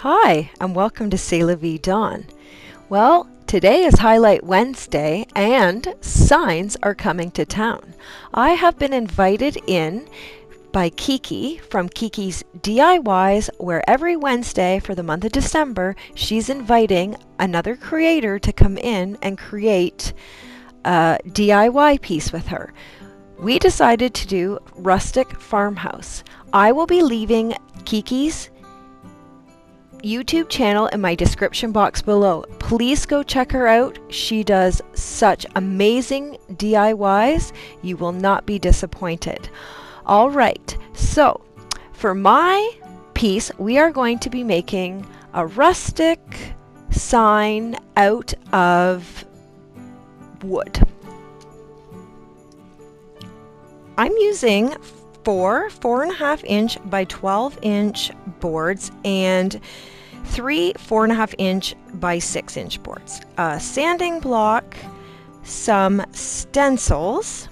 Hi, and welcome to C'est La Vie Dawn. Well, today is Highlight Wednesday, and signs are coming to town. I have been invited in by Kiki from Kiki's DIYs, where every Wednesday for the month of December, she's inviting another creator to come in and create a DIY piece with her. We decided to do Rustic Farmhouse. I will be leaving Kiki's YouTube channel in my description box below. Please go check her out. She does such amazing DIYs. You will not be disappointed. All right, so for my piece, we are going to be making a rustic sign out of wood. I'm using four 4.5 inch by 12 inch boards and three 4.5 inch by 6 inch boards, a sanding block, some stencils.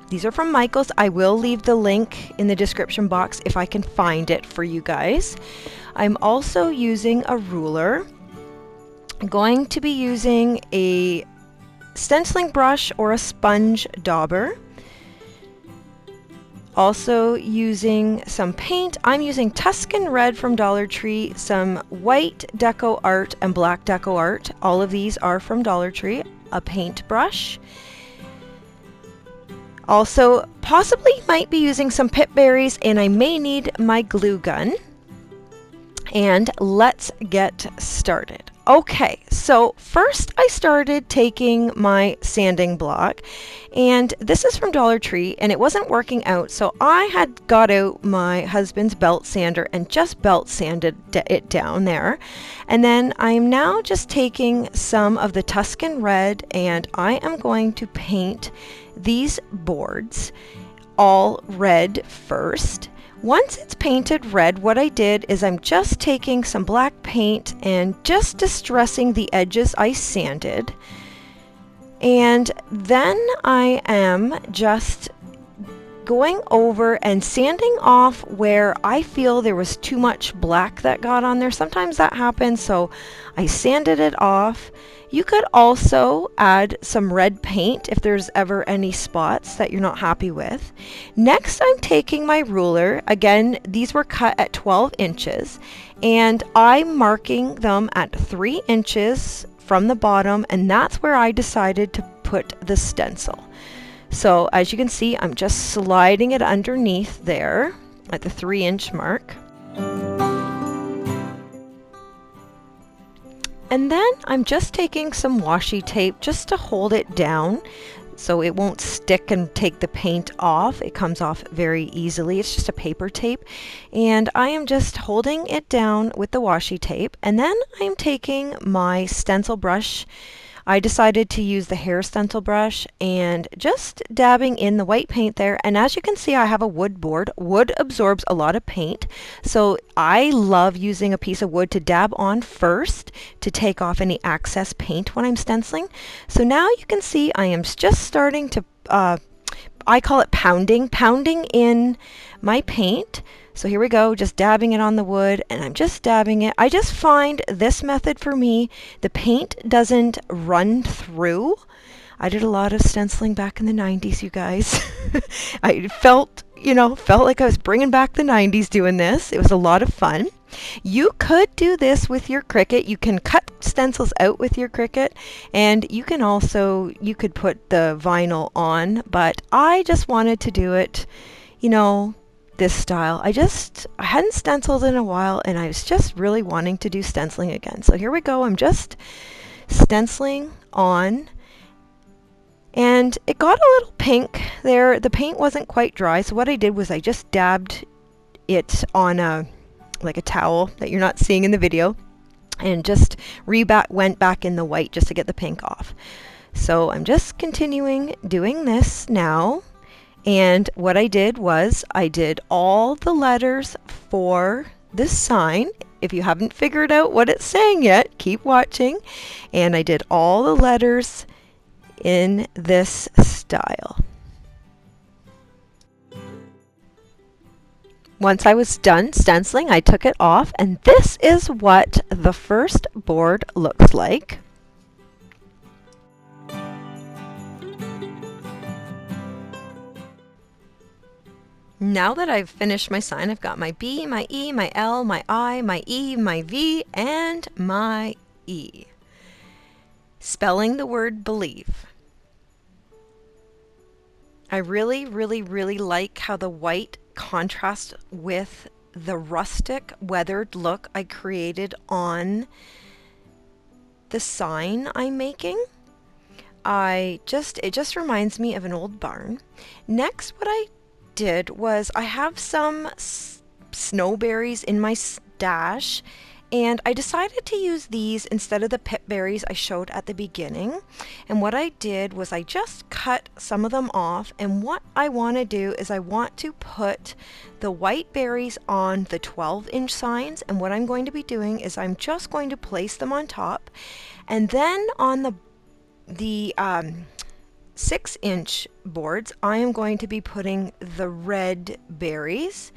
These are from Michael's. I will leave the link in the description box if I can find it for you guys. I'm also using a ruler. I'm going to be using a stenciling brush or a sponge dauber. Also using some paint. I'm using Tuscan Red from Dollar Tree, some white deco art and black deco art. All of these are from Dollar Tree. A paintbrush. Also, possibly might be using some pip berries, and I may need my glue gun. And let's get started. Okay, so first I started taking my sanding block, and this is from Dollar Tree, and it wasn't working out, so I had got out my husband's belt sander and just belt sanded it down there. And then I'm now just taking some of the Tuscan Red, and I am going to paint these boards all red first. Once it's painted red, what I did is I'm just taking some black paint and just distressing the edges I sanded. And then I am just going over and sanding off where I feel there was too much black that got on there. Sometimes that happens, so I sanded it off. You could also add some red paint if there's ever any spots that you're not happy with. Next, I'm taking my ruler. Again, these were cut at 12 inches, and I'm marking them at 3 inches from the bottom, and that's where I decided to put the stencil. So as you can see, I'm just sliding it underneath there at the 3-inch mark. And then I'm just taking some washi tape just to hold it down so it won't stick and take the paint off. It comes off very easily. It's just a paper tape. And I am just holding it down with the washi tape. And then I'm taking my stencil brush. I decided to use the hair stencil brush and just dabbing in the white paint there. And as you can see, I have a wood board. Wood absorbs a lot of paint, so I love using a piece of wood to dab on first to take off any excess paint when I'm stenciling. So now you can see I am just starting to, I call it pounding in my paint. So here we go, just dabbing it on the wood, and I'm just dabbing it. I just find this method for me, the paint doesn't run through. I did a lot of stenciling back in the 90s, you guys. I felt like I was bringing back the 90s doing this. It was a lot of fun. You could do this with your Cricut. You can cut stencils out with your Cricut, and you could put the vinyl on, but I just wanted to do it, this style. I hadn't stenciled in a while, and I was just really wanting to do stenciling again. So here we go. I'm just stenciling on, and it got a little pink there. The paint wasn't quite dry, so what I did was I just dabbed it on like a towel that you're not seeing in the video, and just went back in the white just to get the pink off. So I'm just continuing doing this now. And what I did was I did all the letters for this sign. If you haven't figured out what it's saying yet, keep watching. And I did all the letters in this style. Once I was done stenciling, I took it off, and this is what the first board looks like. Now that I've finished my sign, I've got my B, my E, my L, my I, my E, my V, and my E. Spelling the word believe. I really, really, really like how the white contrasts with the rustic weathered look I created on the sign I'm making. It just reminds me of an old barn. Next, what I did was I have some snowberries in my stash, and I decided to use these instead of the pip berries I showed at the beginning. And what I did was I just cut some of them off, and what I want to do is I want to put the white berries on the 12-inch signs, and what I'm going to be doing is I'm just going to place them on top, and then on the 6-inch boards, I am going to be putting the red berries,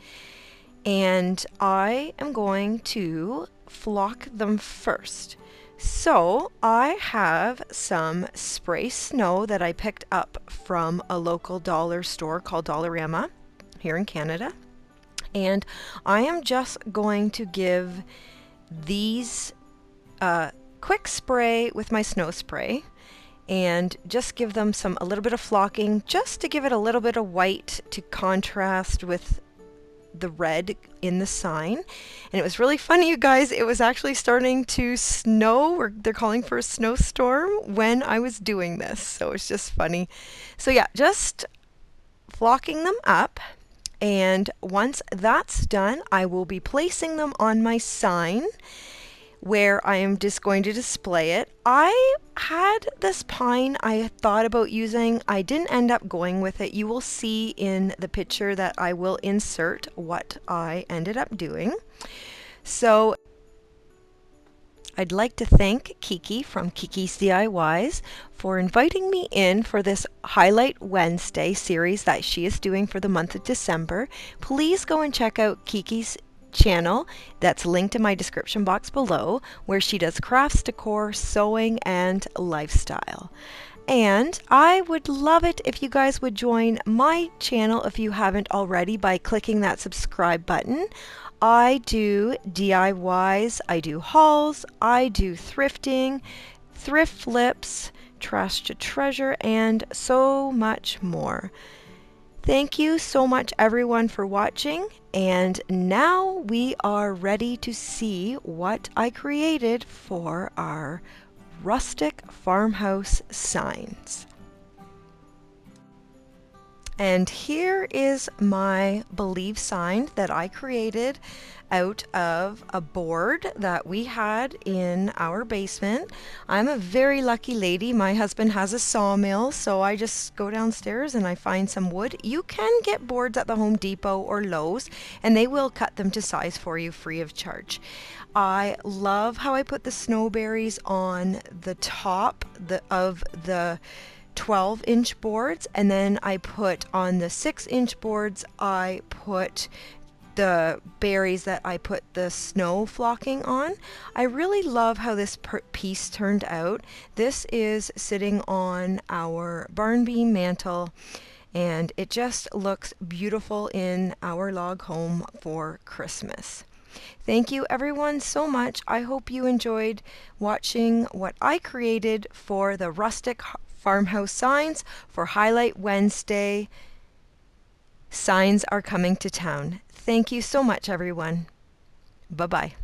and I am going to flock them first. So I have some spray snow that I picked up from a local dollar store called Dollarama here in Canada, and I am just going to give these a quick spray with my snow spray, and just give them a little bit of flocking, just to give it a little bit of white to contrast with the red in the sign. And it was really funny, you guys. It was actually starting to snow, or they're calling for a snowstorm, when I was doing this. So it's just funny. So yeah, just flocking them up. And once that's done, I will be placing them on my sign, where I am just going to display it. I had this pine I thought about using. I didn't end up going with it. You will see in the picture that I will insert what I ended up doing. So I'd like to thank Kiki from Kiki's DIYs for inviting me in for this Highlight Wednesday series that she is doing for the month of December. Please go and check out Kiki's channel that's linked in my description box below, where she does crafts, decor, sewing, and lifestyle. And I would love it if you guys would join my channel if you haven't already by clicking that subscribe button. I do DIYs, I do hauls, I do thrifting, thrift flips, trash to treasure, and so much more. Thank you so much, everyone, for watching, and now we are ready to see what I created for our Rustic Farmhouse signs. And here is my Believe sign that I created out of a board that we had in our basement. I'm a very lucky lady. My husband has a sawmill, so I just go downstairs and I find some wood. You can get boards at the Home Depot or Lowe's, and they will cut them to size for you free of charge. I love how I put the snowberries on the top of the 12-inch boards, and then I put on the 6-inch boards, I put the berries that I put the snow flocking on. I really love how this piece turned out. This is sitting on our barn beam mantle, and it just looks beautiful in our log home for Christmas. Thank you everyone so much. I hope you enjoyed watching what I created for the Rustic Farmhouse signs for Highlight Wednesday. Signs are coming to town. Thank you so much, everyone. Bye-bye.